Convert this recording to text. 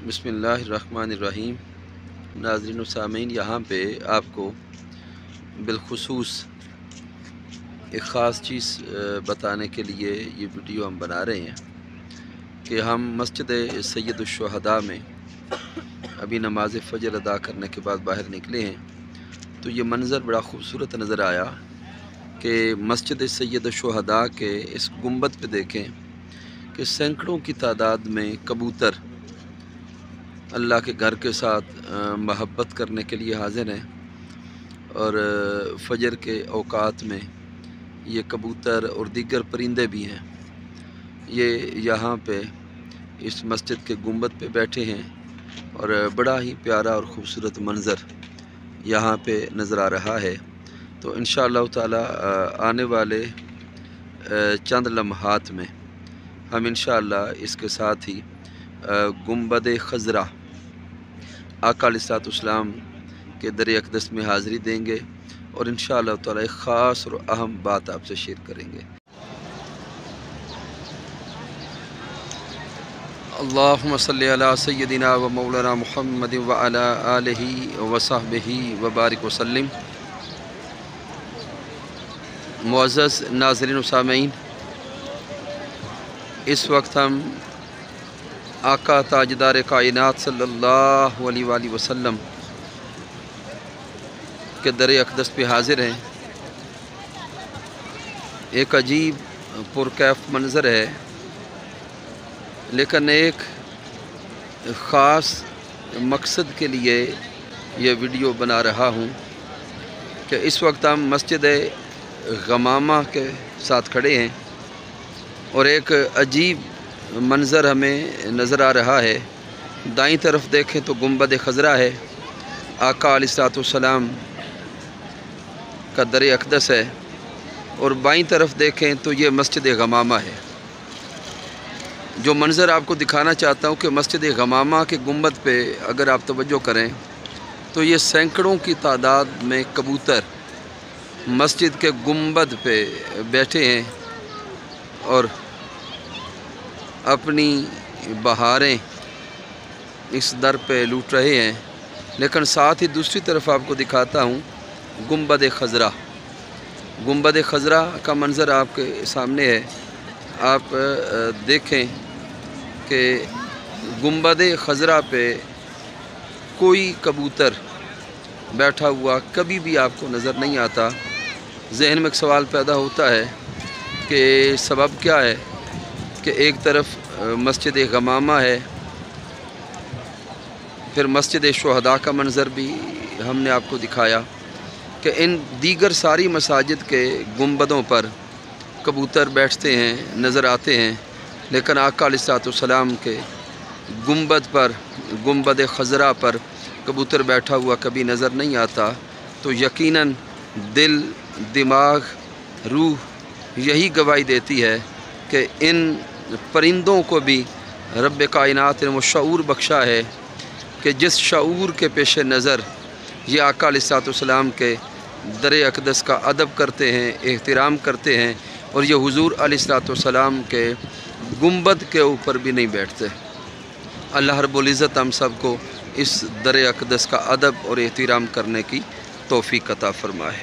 बिस्मिल्लाहिर्रहमानिर्रहीम। नाज़रीन व सामीन, यहाँ पे आपको बिलखुसूस एक ख़ास चीज़ बताने के लिए ये वीडियो हम बना रहे हैं कि हम मस्जिद सैयदुश्शुहदा में अभी नमाज फ़जर अदा करने के बाद बाहर निकले हैं, तो ये मंज़र बड़ा ख़ूबसूरत नज़र आया कि मस्जिद सैयदुश्शुहदा के इस गुंबद पे देखें कि सैकड़ों की तादाद में कबूतर अल्लाह के घर के साथ महब्बत करने के लिए हाज़िर हैं। और फ़जर के औकात में ये कबूतर और दीगर परिंदे भी हैं, ये यहाँ पे इस मस्जिद के गुंबद पे बैठे हैं और बड़ा ही प्यारा और ख़ूबसूरत मंज़र यहाँ पे नज़र आ रहा है। तो इंशाअल्लाह ताला आने वाले चंद लम्हात में हम इंशाअल्लाह इसके साथ ही गुंबद खज़रा आका अलैहिस्सलाम के दर अक़दस में हाज़िरी देंगे और इंशाअल्लाह ताला एक ख़ास और अहम बात आपसे शेयर करेंगे। अल्लाहुम्मा सल्लि अला सय्यदिना व मौलाना मुहम्मद व अला आलिहि व सहबिहि व बारिक वसल्लम। मुअज़्ज़ज़ नाज़रीन व सामीन, इस वक्त हम आका ताजदार कायनात सल्लल्लाहु अलैहि वसल्लम के दर अक़दस पे हाज़िर हैं। एक अजीब पुरकैफ मंज़र है, लेकिन एक ख़ास मकसद के लिए ये वीडियो बना रहा हूँ कि इस वक्त हम मस्जिद गमामा के साथ खड़े हैं और एक अजीब मंज़र हमें नज़र आ रहा है। दाईं तरफ देखें तो गुंबद खज़रा है, आका अलैहिस्सलाम का दर अक़दस है, और बाईं तरफ देखें तो ये मस्जिद गमामा है। जो मंज़र आपको दिखाना चाहता हूँ कि मस्जिद गमामा के गुंबद पे अगर आप तवज्जो करें तो ये सैकड़ों की तादाद में कबूतर मस्जिद के गुंबद पे बैठे हैं और अपनी बहारें इस दर पे लूट रहे हैं। लेकिन साथ ही दूसरी तरफ आपको दिखाता हूँ गुंबद खज़रा। गुंबद खज़रा का मंज़र आपके सामने है। आप देखें कि गुंबद खज़रा पे कोई कबूतर बैठा हुआ कभी भी आपको नज़र नहीं आता। जहन में एक सवाल पैदा होता है कि सबब क्या है कि एक तरफ मस्जिद गमामा है, फिर मस्जिद शुहदा का मंज़र भी हमने आपको दिखाया कि इन दीगर सारी मसाजिद के गुंबदों पर कबूतर बैठते हैं, नज़र आते हैं, लेकिन आका अलैहिस्सलाम के गुंबद पर, गुंबद खज़रा पर कबूतर बैठा हुआ कभी नज़र नहीं आता। तो यकीनन दिल, दिमाग, रूह यही गवाही देती है कि इन परिंदों को भी रब कायनात ने वो शऊर बख्शा है कि जिस शऊर के पेश नज़र ये आका अलैहिस्सलाम के दर अक़दस का अदब करते हैं, एहतराम करते हैं, और ये हुज़ूर अलैहिस्सलाम के गुंबद के ऊपर भी नहीं बैठते। अल्लाह रब्बुल इज़्ज़त हम सब को इस दर अक़दस का अदब और एहतराम करने की तौफ़ीक़ अता फ़रमाए।